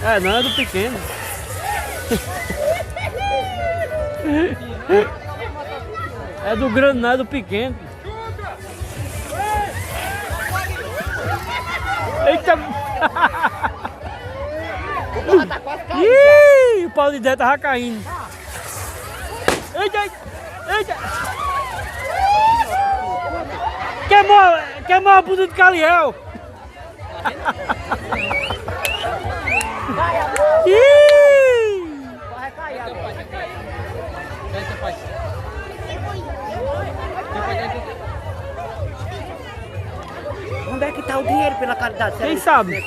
É, não é do pequeno. É do grande, não é do pequeno. Eita! Ih, o pau de dentro tava caindo. Eita, eita! Queimou a bunda do Caliel! Ih! Onde é que tá o dinheiro pela caridade? Quem sabe?